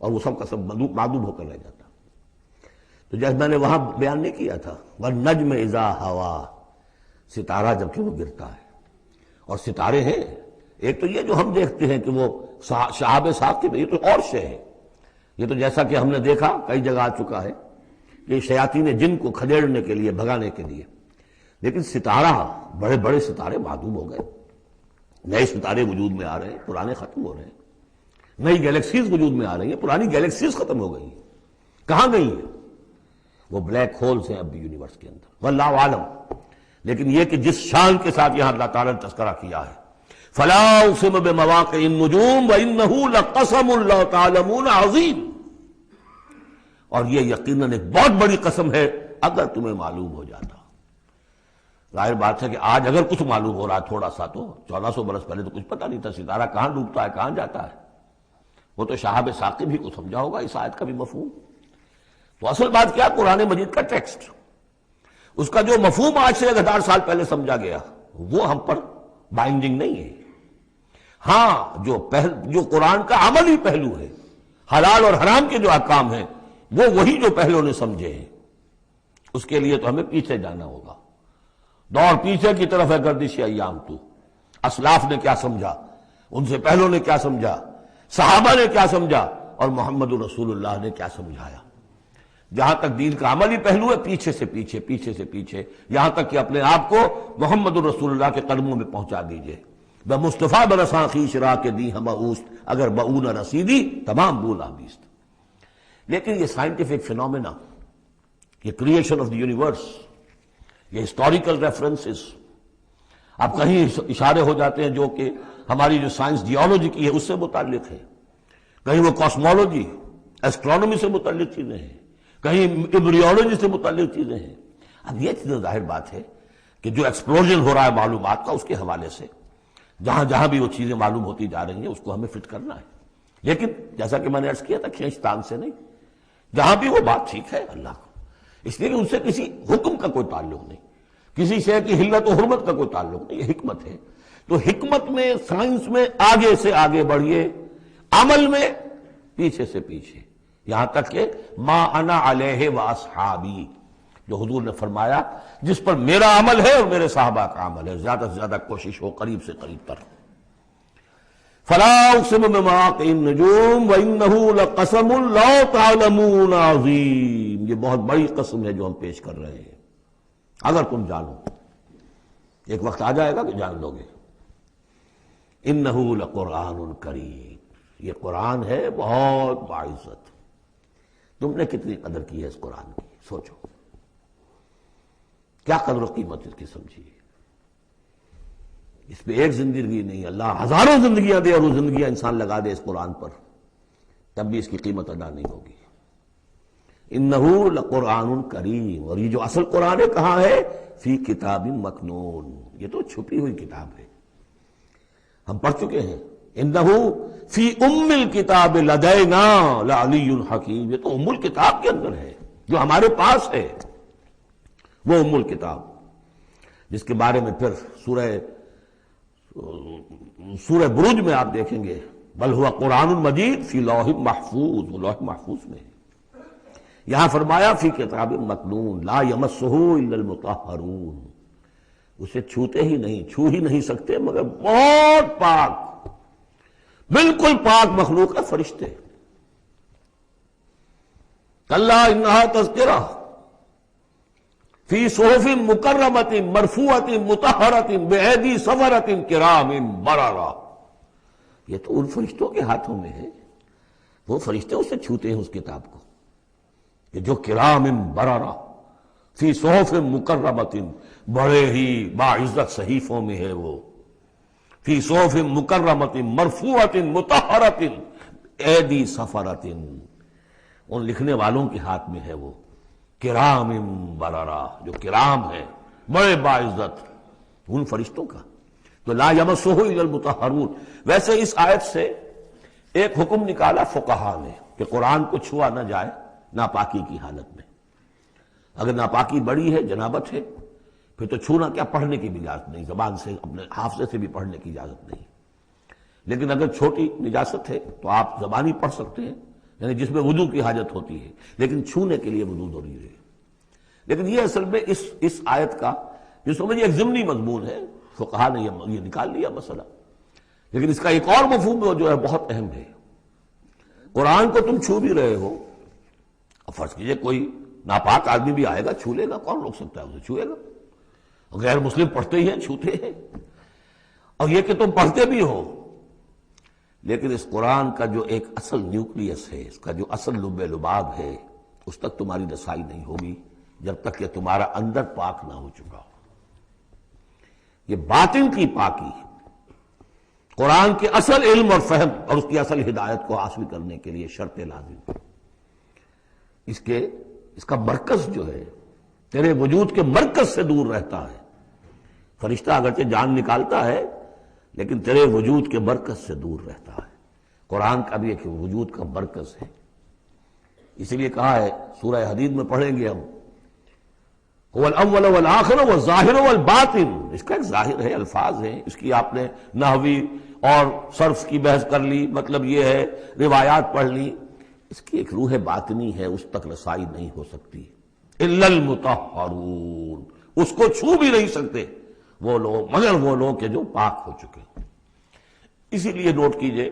[SPEAKER 1] اور وہ سب کا سب معدوم ہو کر رہ جاتا۔ تو جیسے میں نے وہاں بیان نہیں کیا تھا، والنجم اذا ہوا، ستارہ جب کہ وہ گرتا ہے، اور ستارے ہیں، ایک تو یہ جو ہم دیکھتے ہیں کہ وہ شہاب ثاقب، یہ تو اور شے ہے، یہ تو جیسا کہ ہم نے دیکھا کئی جگہ آ چکا ہے کہ شیاطین جن کو کھدیڑنے کے لیے، بھگانے کے لیے، لیکن ستارہ، بڑے بڑے ستارے معدوم ہو گئے، نئے ستارے وجود میں آ رہے ہیں، پرانے ختم ہو رہے ہیں، نئی گیلیکسیز وجود میں آ رہی ہیں، پرانی گیلیکسیز ختم ہو گئی ہیں، کہاں گئی ہیں؟ وہ بلیک ہولز ہیں اب بھی یونیورس کے اندر، واللہ عالم۔ لیکن یہ کہ جس شان کے ساتھ یہاں اللہ تعالیٰ نے تذکرہ کیا ہے، فلا اقسم بمواقع النجوم وانہ لقسم لو تعلمون عظیم، اور یہ یقیناً ایک بہت بڑی قسم ہے اگر تمہیں معلوم ہو جاتا۔ ظاہر بات ہے کہ آج اگر کچھ معلوم ہو رہا ہے تھوڑا سا، تو 1400 برس پہلے تو کچھ پتہ نہیں تھا ستارہ کہاں ڈوبتا ہے، کہاں جاتا ہے، وہ تو شہاب ثاقب ہی کو سمجھا ہوگا اس آیت کا بھی مفہوم۔ تو اصل بات کیا، قرآن مجید کا ٹیکسٹ، اس کا جو مفہوم آج سے 1000 سال پہلے سمجھا گیا وہ ہم پر بائنڈنگ نہیں ہے۔ ہاں جو قرآن کا عملی پہلو ہے، حلال اور حرام کے جو احکام ہیں، وہ وہی جو پہلوں نے سمجھے ہیں، اس کے لیے تو ہمیں پیچھے جانا ہوگا، دور پیچھے کی طرف ہے، گردش ایام تو، اسلاف نے کیا سمجھا، ان سے پہلوں نے کیا سمجھا، صحابہ نے کیا سمجھا، اور محمد رسول اللہ نے کیا سمجھایا۔ جہاں تک دین کا عملی پہلو ہے، پیچھے سے پیچھے، پیچھے سے پیچھے، یہاں تک کہ اپنے آپ کو محمد رسول اللہ کے قدموں میں پہنچا دیجئے۔ بے مصطفیٰ برساں خویش را کے دی ہم اوست، اگر بؤ نہ رسیدی تمام بولا بیست۔ لیکن یہ سائنٹیفک فینومینا، یہ کریشن آف دی یونیورس، یہ ہسٹوریکل ریفرنسز، اب کہیں اشارے ہو جاتے ہیں جو کہ ہماری جو سائنس جیولوجی کی ہے اس سے متعلق ہے، کہیں وہ کاسمولوجی ایسٹرونومی سے متعلق چیزیں ہیں، کہیں ایمبریولوجی سے متعلق چیزیں ہیں۔ اب یہ چیز ظاہر بات ہے کہ جو ایکسپلوژن ہو رہا ہے معلومات کا، اس کے حوالے سے جہاں جہاں بھی وہ چیزیں معلوم ہوتی جا رہی ہیں اس کو ہمیں فٹ کرنا ہے، لیکن جیسا کہ میں نے عرض کیا تھا کھینچتان سے نہیں، جہاں بھی وہ بات ٹھیک ہے اللہ کو، اس لیے کہ ان سے کسی حکم کا کوئی تعلق نہیں، کسی شے کی حلت و حرمت کا کوئی تعلق نہیں، یہ حکمت ہے۔ تو حکمت میں، سائنس میں آگے سے آگے بڑھیے، عمل میں پیچھے سے پیچھے، یہاں تک کہ ما انا علیہ واصحابی، جو حضور نے فرمایا جس پر میرا عمل ہے اور میرے صحابہ کا عمل ہے، زیادہ سے زیادہ کوشش ہو قریب سے قریب تر۔ فلا اقسم بمواقع النجوم وانہ لقسم لو تعلمون عظیم، یہ بہت بڑی قسم ہے جو ہم پیش کر رہے ہیں، اگر تم جانو، ایک وقت آ جائے گا کہ جان لو گے۔ انہ لقرآن کریم، یہ قرآن ہے بہت باعزت، تم نے کتنی قدر کی ہے اس قرآن کی، سوچو کیا قدر و قیمت اس کی سمجھیے۔ اس پہ ایک زندگی نہیں، اللہ ہزاروں زندگیاں دے اور وہ زندگیاں انسان لگا دے اس قرآن پر، تب بھی اس کی قیمت ادا نہیں ہوگی۔ انہ لقرآن کریم، اور یہ جو اصل قرآن ہے کہاں ہے؟ فی کتاب مکنون، یہ تو چھپی ہوئی کتاب ہے، ہم پڑھ چکے ہیں۔ انہ فی ام الکتاب لدینا لعلی حکیم، یہ تو ام الکتاب کے اندر ہے جو ہمارے پاس ہے، وہ ام الکتاب جس کے بارے میں پھر سورہ بروج میں آپ دیکھیں گے بل ہوا قرآن مجید فی لوح محفوظ، وہ لوح محفوظ میں ہے۔ یہاں فرمایا فی کتاب مکنون لا یمسہ الا المطہرون، اسے چھوتے ہی نہیں، چھو ہی نہیں سکتے مگر بہت پاک، بالکل پاک مخلوق ہے، فرشتے۔ کلا انہا تذکرہ فی صحف مکرمۃ مرفوعۃ مطہرۃ بایدی سفرۃ کرام بررہ، یہ تو ان فرشتوں کے ہاتھوں میں ہے، وہ فرشتے اسے چھوتے ہیں اس کتاب کو، کہ جو کرام بررہ فی صحف مکرمۃ، بڑے ہی باعزت صحیفوں میں ہے وہ، فی صحف مکرمۃ مرفوعۃ مطہرۃ ایدی سفرۃ، ان لکھنے والوں کے ہاتھ میں ہے وہ، کرام بررہ، جو کرام ہے بڑے باعزت، ان فرشتوں کا۔ تو لا یمسہ الا المطہرون۔ ویسے اس آیت سے ایک حکم نکالا فقہا نے کہ قرآن کو چھوا نہ جائے ناپاکی کی حالت میں، اگر ناپاکی بڑی ہے، جنابت ہے، پھر تو چھونا کیا، پڑھنے کی بھی اجازت نہیں، زبان سے اپنے حافظے سے بھی پڑھنے کی اجازت نہیں، لیکن اگر چھوٹی نجاست ہے تو آپ زبانی پڑھ سکتے ہیں، یعنی جس میں وضو کی حاجت ہوتی ہے، لیکن چھونے کے لیے وضو ضروری ہے۔ لیکن یہ اصل میں اس آیت کا جو سمجھے ایک ضمنی مضمون ہے، فقہا نے یہ نکال لیا مسئلہ، لیکن اس کا ایک اور مفہوم جو ہے بہت اہم ہے۔ قرآن کو تم چھو بھی رہے ہو، اب فرض کیجئے کوئی ناپاک آدمی بھی آئے گا چھو لے گا، کون روک سکتا ہے اسے، چھوئے گا، غیر مسلم پڑھتے ہی ہیں، چھوتے ہیں، اور یہ کہ تم پڑھتے بھی ہو، لیکن اس قرآن کا جو ایک اصل نیوکلیس ہے، اس کا جو اصل لب لباب ہے، اس تک تمہاری رسائی نہیں ہوگی جب تک کہ تمہارا اندر پاک نہ ہو چکا ہو۔ یہ باطن کی پاکی قرآن کے اصل علم اور فہم اور اس کی اصل ہدایت کو حاصل کرنے کے لیے شرط لازم، اس کا مرکز جو ہے تیرے وجود کے مرکز سے دور رہتا ہے۔ فرشتہ اگرچہ جان نکالتا ہے لیکن تیرے وجود کے مرکز سے دور رہتا ہے۔ قرآن کا بھی ایک وجود کا مرکز ہے، اسی لیے کہا ہے سورہ حدید میں پڑھیں گے ہم، هو الاول والآخر والظاہر والباطن، اس کا ایک ظاہر ہے، الفاظ ہیں، اس کی آپ نے نحوی اور صرف کی بحث کر لی، مطلب یہ ہے روایات پڑھ لی، اس کی ایک روح باطنی ہے، اس تک رسائی نہیں ہو سکتی الا المطہرون، اس کو چھو بھی نہیں سکتے وہ لوگ مگر وہ لوگ کہ جو پاک ہو چکے۔ اسی لیے نوٹ کیجئے،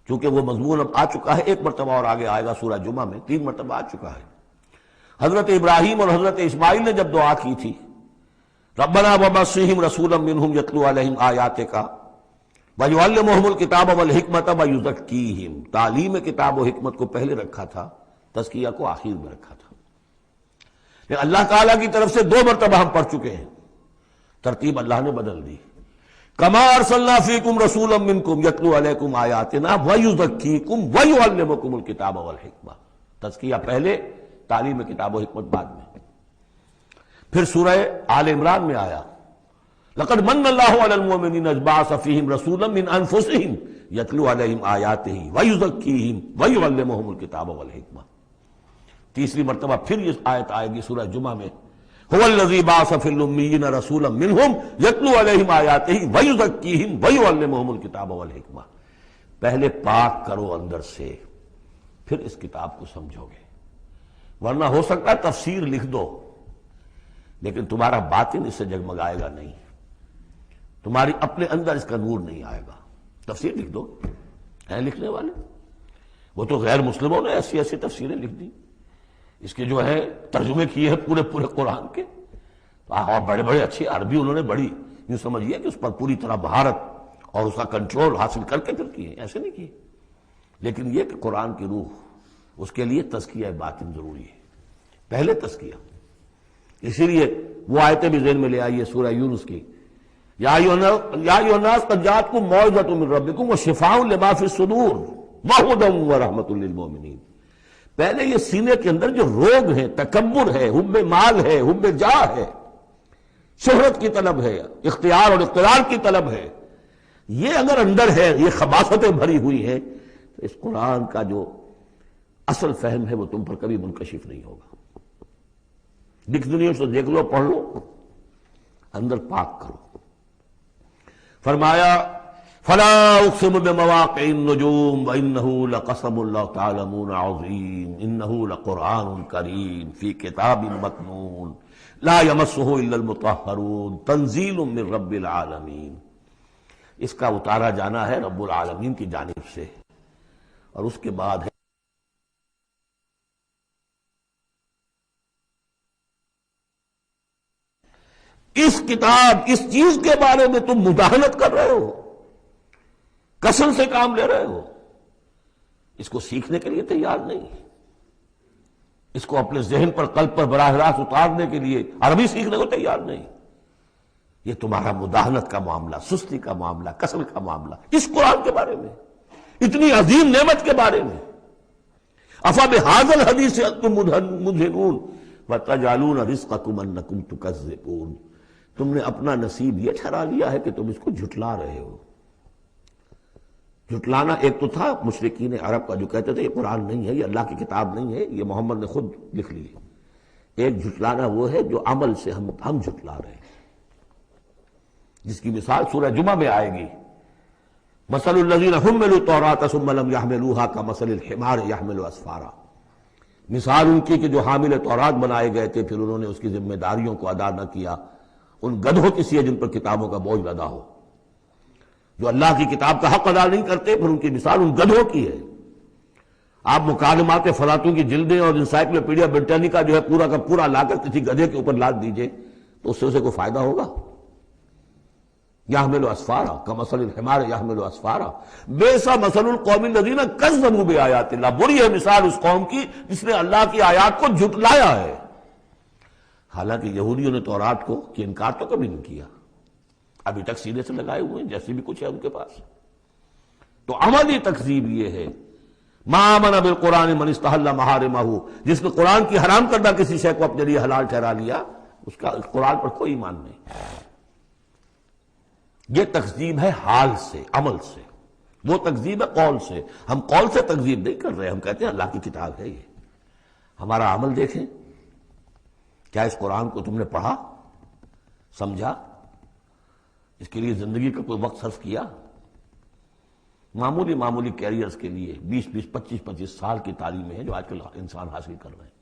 [SPEAKER 1] چونکہ وہ مضمون اب آ چکا ہے، ایک مرتبہ اور آگے آئے گا سورہ جمعہ میں، 3 مرتبہ آ چکا ہے۔ حضرت ابراہیم اور حضرت اسماعیل نے جب دعا کی تھی ربنا وبعث رسولا منہم یتلو علیہم آیاتک ویعلمہم الکتاب والحکمۃ ویزکیہم، تعلیم کتاب و حکمت کو پہلے رکھا تھا، تزکیہ کو آخر میں رکھا تھا۔ لیکن اللہ تعالیٰ کی طرف سے 2 مرتبہ ہم پڑھ چکے ہیں ترتیب اللہ نے بدل دی. کما ارسلنا فیکم رسولا منکم یتلو علیکم آیاتنا ویزکیکم ویعلمکم الکتاب والحکمہ. تزکیہ پہلے، تعلیم کتاب و حکمت بعد میں. پھر سورہ آل عمران میں آیا لقد من اللہ علی المؤمنین اذ بعث فیہم رسولا من انفسہم یتلو علیہم آیاتہ ویزکیہم ویعلمہم الکتاب والحکمہ. تیسری مرتبہ پھر یہ آیت آئے گی سورہ جمعہ میں هو الذی بعث فی الامیین رسولا منہم یتلو علیہم آیاتہ ویزکیہم ویعلمہم الکتاب والحکمہ. پہلے پاک کرو اندر سے، پھر اس کتاب کو سمجھو گے. ورنہ ہو سکتا ہے تفسیر لکھ دو لیکن تمہارا باطن اس سے جگمگائے گا نہیں، تمہاری اپنے اندر اس کا نور نہیں آئے گا. تفسیر لکھ دو، ہیں لکھنے والے، وہ تو غیر مسلموں نے ایسی ایسی تفسیریں لکھ دی، اس کے جو ہے ترجمے کیے ہیں پورے پورے قرآن کے، اور بڑے بڑے اچھی عربی انہوں نے بڑی، یوں سمجھیے کہ اس پر پوری طرح مہارت اور اس کا کنٹرول حاصل کر کے پھر کیے، ایسے نہیں کیے. لیکن یہ کہ قرآن کی روح، اس کے لیے تزکیہ باطن ضروری ہے، پہلے تزکیہ. اسی لیے وہ آیتیں بھی ذہن میں لے آئیے سورہ یونس کی، یا ایھا الناس قد جاءتکم موعظۃ من ربکم وشفاء لما فی الصدور وہدی ورحمۃ للمؤمنین. پہلے یہ سینے کے اندر جو روگ ہے، تکبر ہے، حب مال ہے، حب جاہ ہے، شہرت کی طلب ہے، اختیار اور اقتدار کی طلب ہے، یہ اگر اندر ہے، یہ خباثتیں بھری ہوئی ہیں، تو اس قرآن کا جو اصل فہم ہے وہ تم پر کبھی منکشف نہیں ہوگا. ڈکشنری سے دیکھ لو، پڑھ لو، اندر پاک کرو. فرمایا فلا اقسم بمواقع النجوم وانه لقسم لو تعلمون عظیم انه لقرآن کریم فی کتاب مکنون لا یمسہ الا المطہرون تنزیل من رب العالمین. اس کا اتارا جانا ہے رب العالمین کی جانب سے، اور اس کے بعد ہے اس کتاب، اس چیز کے بارے میں تم مداہنت کر رہے ہو، کسن سے کام لے رہے ہو، اس کو سیکھنے کے لیے تیار نہیں، اس کو اپنے ذہن پر، قلب پر براہ راست اتارنے کے لیے عربی سیکھنے کو تیار نہیں. یہ تمہارا مداہنت کا معاملہ، سستی کا معاملہ، کسل کا معاملہ، اس قرآن کے بارے میں، اتنی عظیم نعمت کے بارے میں. افبہذا الحدیث انتم مدہنون وتجعلون رزقکم انکم تکذبون. تم نے اپنا نصیب یہ ٹھہرا لیا ہے کہ تم اس کو جھٹلا رہے ہو. جھٹلانا ایک تو تھا مشرکین عرب کا جو کہتے تھے یہ قرآن نہیں ہے، یہ اللہ کی کتاب نہیں ہے، یہ محمد نے خود لکھ لی. ایک جھٹلانا وہ ہے جو عمل سے ہم جھٹلا رہے ہیں، جس کی مثال سورہ جمعہ میں آئے گی. مثل الذین حملوا التوراۃ ثم لم يحملوها كمثل الحمار يحمل اسفارا. مثال ان کی کہ جو حامل تورات بنائے گئے تھے پھر انہوں نے اس کی ذمہ داریوں کو ادا نہ کیا، ان گدھوں کی سی ہے جن پر کتابوں کا بوجھ لدا ہو. جو اللہ کی کتاب کا حق ادا نہیں کرتے پھر ان کی مثال ان گدھوں کی ہے. آپ مکالمات فلاطوں کی جلدیں اور انسائکلوپیڈیا برٹانیکا جو ہے پورا کا پورا لا کر کسی گدھے کے اوپر لاد دیجئے تو اس سے اسے کوئی فائدہ ہوگا؟ یحمل اسفارا کمثل الحمار یحمل اسفارا بیسا مثل القوم الذین کذبوا بآیات اللہ. بری ہے مثال اس قوم کی جس نے اللہ کی آیات کو جھٹلایا ہے. حالانکہ یہودیوں نے تورات کو کہ انکار تو کبھی نہیں کیا، ابھی تک سینے سے لگائے ہوئے ہیں جیسے بھی کچھ ہے ان کے پاس. تو عملی تکذیب یہ ہے ما آمن بالقرآن من استحل محارمہ، جس نے قرآن کی حرام کردہ کسی شے کو اپنے لیے حلال ٹھہرا لیا، اس کا قرآن پر کوئی ایمان نہیں. یہ تکذیب ہے حال سے، عمل سے. وہ تکذیب ہے قول سے. ہم قول سے تکذیب نہیں کر رہے، ہم کہتے ہیں اللہ کی کتاب ہے یہ. ہمارا عمل دیکھیں، کیا اس قرآن کو تم نے پڑھا، سمجھا، اس کے لیے زندگی کا کوئی وقت صرف کیا؟ معمولی کیریئرز کے لیے 20 25 سال کی تعلیمیں ہیں جو آج کل انسان حاصل کر رہے ہیں.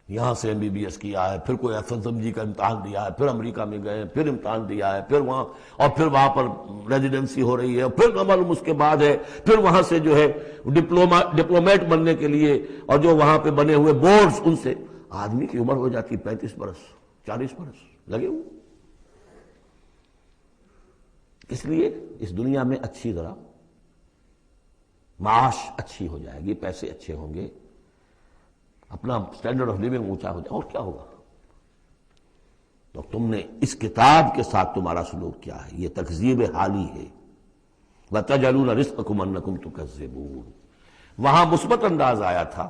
[SPEAKER 1] یہاں سے MBBS کیا ہے، پھر کوئی FSMG کا امتحان دیا ہے، پھر امریکہ میں گئے، پھر امتحان دیا ہے، پھر وہاں، اور پھر وہاں پر ریزیڈنسی ہو رہی ہے، پھر معلوم اس کے بعد ہے، پھر وہاں سے جو ہے ڈپلومیٹ بننے کے لیے، اور جو وہاں پہ بنے ہوئے بورڈز، ان سے آدمی کی عمر ہو جاتی 35 برس 40 برس لگے ہوئے. اس لیے اس دنیا میں اچھی ذرا معاش اچھی ہو جائے گی، پیسے اچھے ہوں گے، اپنا سٹینڈرڈ آف لیونگ اونچا ہو جائے، اور کیا ہوگا. تو تم نے اس کتاب کے ساتھ تمہارا سلوک کیا ہے، یہ تکذیب حالی ہے۔ وَتَجْعَلُونَ رِزْقَكُمْ أَنَّكُمْ تُكَذِّبُونَ، وہاں مثبت انداز آیا تھا،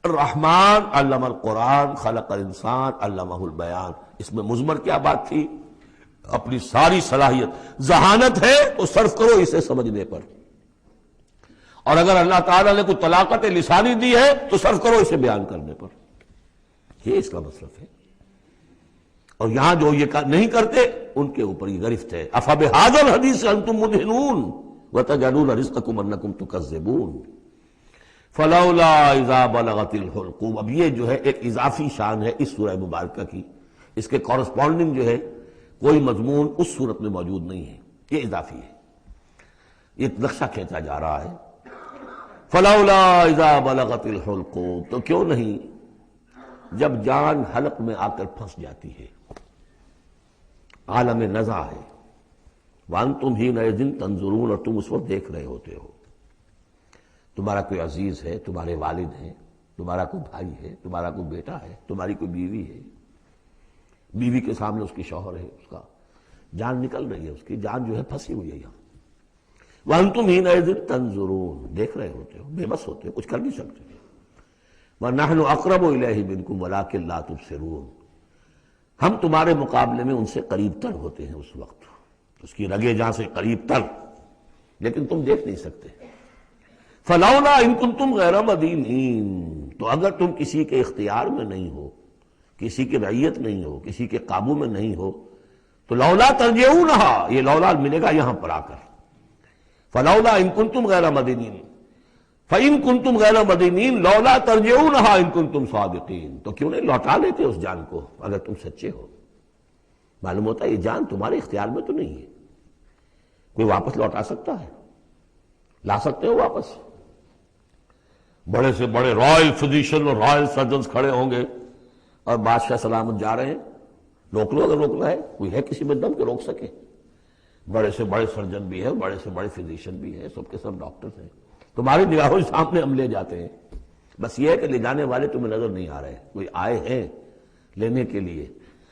[SPEAKER 1] الرحمن علم القرآن خلق الانسان علمہ البیان، اس میں مضمر کیا بات تھی؟ اپنی ساری صلاحیت، ذہانت ہے تو صرف کرو اسے سمجھنے پر، اور اگر اللہ تعالیٰ نے کوئی طلاقت لسانی دی ہے تو صرف کرو اسے بیان کرنے پر، یہ اس کا مصرف ہے۔ اور یہاں جو یہ نہیں کرتے ان کے اوپر یہ گرفت ہے، افبہذا الحدیث انتم مدہنون وتجعلون رزقکم انکم تکذبون فلولا اذا بلغت الحلقوم۔ اب یہ جو ہے ایک اضافی شان ہے اس سورہ مبارکہ کی، اس کے کورسپونڈنگ جو ہے کوئی مضمون اس صورت میں موجود نہیں ہے، یہ اضافی ہے، یہ نقشہ کھینچا جا رہا ہے۔ فلولا اذا بلغت الحلقوم، تو کیوں نہیں جب جان حلق میں آ کر پھنس جاتی ہے، عالم نزع ہے، وانتم حینئذ تنظرون، اور تم اس وقت دیکھ رہے ہوتے ہو، تمہارا کوئی عزیز ہے، تمہارے والد ہیں، تمہارا کوئی بھائی ہے، تمہارا کوئی بیٹا ہے، تمہاری کوئی بیوی ہے، بیوی کے سامنے اس کی شوہر ہے، اس کا جان نکل رہی ہے، اس کی جان جو ہے پھنسی ہوئی ہے یہاں، وانتم حینئذ تنظرون، دیکھ رہے ہوتے ہو، بے بس ہوتے ہو، کچھ کر نہیں سکتے، وَنَحْنُ أَقْرَبُ إِلَيْهِ مِنْكُمْ وَلَٰكِن لَا تُبْصِرُونَ، ہم تمہارے مقابلے میں ان سے قریب تر ہوتے ہیں، اس وقت اس کی رگے جہاں سے قریب تر، لیکن تم دیکھ نہیں سکتے۔ فَلَوْلَا إِن كُنتُمْ غَيْرَ مَدِينِينَ، تو اگر تم کسی کے اختیار میں نہیں ہو، کسی کی رعیت نہیں ہو، کسی کے قابو میں نہیں ہو، تو لولا ترجعونہا، یہ لولا ملے گا یہاں پر آ کر، فَلَوْلَا إِن كُنتُمْ غَيْرَ مَدِينِينَ فَإِن كُنتُمْ غَيْرَ مَدِينِينَ لَوْلَا تَرْجِعُونَهَا إِن كُنتُمْ صَادِقِينَ، تو کیوں نہیں لوٹا لیتے اس جان کو اگر تم سچے ہو؟ معلوم ہوتا ہے یہ جان تمہارے اختیار میں تو نہیں ہے، کوئی واپس لوٹا سکتا ہے؟ لا سکتے ہو واپس؟ بڑے سے بڑے رائل فزیشین اور رائل سرجنز کھڑے ہوں گے اور بادشاہ سلامت جا رہے ہیں، روک لو اگر روکنا ہے، کوئی ہے کسی میں دم کہ روک سکے؟ بڑے سے بڑے سرجن بھی ہے، بڑے سے بڑے فزیشین بھی ہے، سب کے سب ڈاکٹرز ہیں، تمہاری نگاہوں کے سامنے ہم لے جاتے ہیں، بس یہ ہے کہ لے جانے والے تمہیں نظر نہیں آ رہے، کوئی آئے ہیں لینے کے لیے۔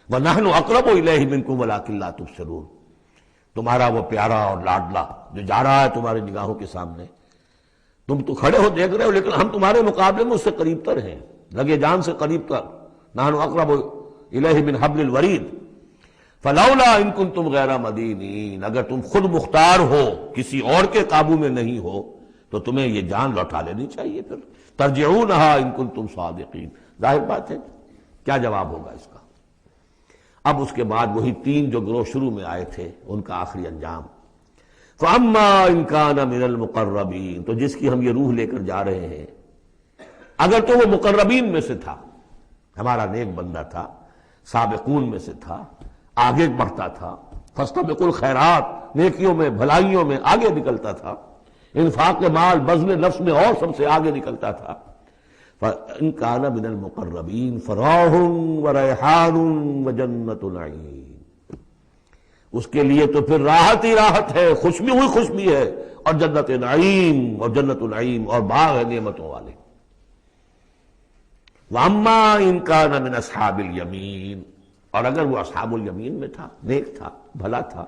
[SPEAKER 1] وَنَحْنُ أَقْرَبُ إِلَيْهِ مِنْكُمْ وَلَٰكِن لَا تُبْصِرُونَ، تمہارا وہ پیارا اور لاڈلا جو جا رہا ہے تمہاری نگاہوں کے سامنے، تم تو کھڑے ہو دیکھ رہے ہو، لیکن ہم تمہارے مقابلے میں اس سے قریب تر ہیں، لگے جان سے قریب تر، نحن اقرب الیہ من حبل الورید، فلولا ان کنتم غیر مدینین، اگر تم خود مختار ہو، کسی اور کے قابو میں نہیں ہو، تو تمہیں یہ جان لوٹا لینی چاہیے، پھر ترجعونہا ان کنتم صادقین۔ ظاہر بات ہے کیا جواب ہوگا اس کا؟ اب اس کے بعد وہی تین جو گروہ شروع میں آئے تھے ان کا آخری انجام، فَأَمَّا إِن كَانَ مِنَ الْمُقَرَّبِينَ، تو جس کی ہم یہ روح لے کر جا رہے ہیں، اگر تو وہ مقربین میں سے تھا، ہمارا نیک بندہ تھا، سابقون میں سے تھا، آگے بڑھتا تھا، فاستبقوا الخیرات، نیکیوں میں بھلائیوں میں آگے نکلتا تھا، انفاق مال بذل نفس میں اور سب سے آگے نکلتا تھا، فَإِن كَانَ مِنَ الْمُقَرَّبِينَ فَرَاحٌ وَرَيْحَانٌ وَجَنَّةُ نَعِيمٍ، اس کے لیے تو پھر راحت ہی راحت ہے، خوشبی ہوئی خوشبی ہے، اور جنت نعیم، اور جنت النعیم اور باغ ہے نعمتوں والے۔ وَأَمَّا إِن كَانَ مِنْ أَصْحَابِ الْيَمِينَ، اور اگر وہ اصحاب الیمین میں تھا، نیک تھا، بھلا تھا،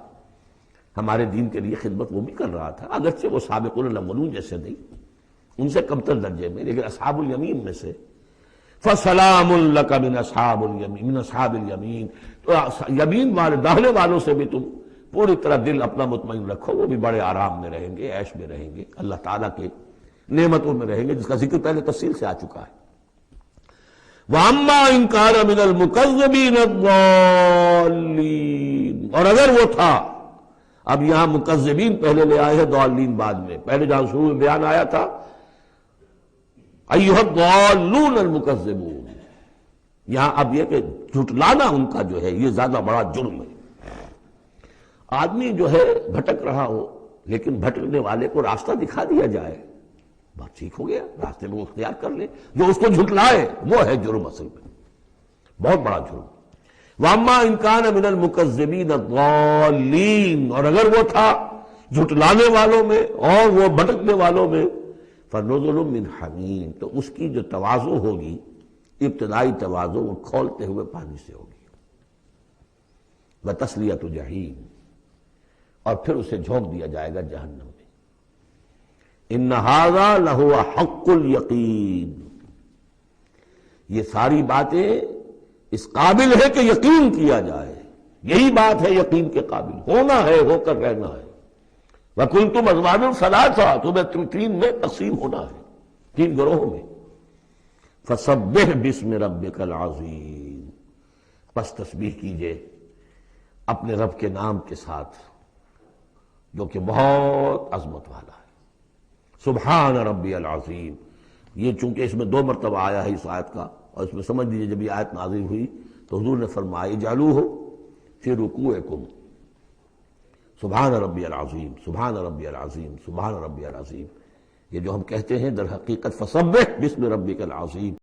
[SPEAKER 1] ہمارے دین کے لیے خدمت وہ بھی کر رہا تھا، اگرچہ وہ سابقون الاولون جیسے نہیں، ان سے کمتر درجے میں، لیکن اصحاب الیمین میں سے، فَسَلَامٌ لَكَ مِنْ أَصْحَابِ الْيَمِينَ، مِنْ أَصْحَابِ الْيَمِينَ، تو یمین والے داہنے والوں سے بھی تم پوری طرح دل اپنا مطمئن رکھو، وہ بھی بڑے آرام میں رہیں گے، عیش میں رہیں گے، اللہ تعالیٰ کے نعمتوں میں رہیں گے، جس کا ذکر پہلے تفصیل سے آ چکا ہے۔ وَأَمَّا إِن كَانَ مِنَ الْمُكَذِّبِينَ الضَّالِّينَ، اور اگر وہ تھا، اب یہاں مکذبین پہلے لے آئے ہیں، ضالین بعد میں، پہلے جہاں شروع میں بیان آیا تھا ایھا الضالون المکذبون، یہاں اب یہ کہ جھٹلانا ان کا جو ہے یہ زیادہ بڑا جرم ہے۔ آدمی جو ہے بھٹک رہا ہو، لیکن بھٹکنے والے کو راستہ دکھا دیا جائے، بات ٹھیک ہو گیا، راستے میں وہ اختیار کر لے، جو اس کو جھٹلائے وہ ہے جرم، اصل میں بہت بڑا جرم۔ وَأَمَّا إِن كَانَ مِنَ الْمُكَذِّبِينَ الضَّالِّينَ، اور اگر وہ تھا جھٹلانے والوں میں اور وہ بھٹکنے والوں میں، فَنُزُلٌ مِّنْ حَمِيمٍ، تو اس کی جو تواضع ہوگی، ابتدائی تواضع، وہ کھولتے ہوئے پانی سے ہوگی، وتصلیۃ جحیم، اور پھر اسے جھونک دیا جائے گا جہنم میں۔ ان ھذا لہو حق الیقین، یہ ساری باتیں اس قابل ہے کہ یقین کیا جائے، یہی بات ہے یقین کے قابل، ہونا ہے، ہو کر رہنا ہے۔ وَكُنْتُمْ أَزْوَاجًا ثَلَاثًا، تمہیں تین میں تقسیم ہونا ہے، تین گروہوں میں۔ فَسَبِّحْ بِاسْمِ رَبِّكَ الْعَظِيمِ، پس تسبیح کیجئے اپنے رب کے نام کے ساتھ جو کہ بہت عظمت والا ہے۔ سبحان ربی العظیم، یہ چونکہ اس میں 2 مرتبہ آیا ہے اس آیت کا، اور اس میں سمجھ لیجیے جب یہ آیت نازل ہوئی تو حضور نے فرمایا اجعلوہ فی رکوعکم، سبحان ربی العظیم، سبحان ربی العظیم، سبحان ربی العظیم۔ یہ جو ہم کہتے ہیں در حقیقت فسبح باسم ربک العظیم،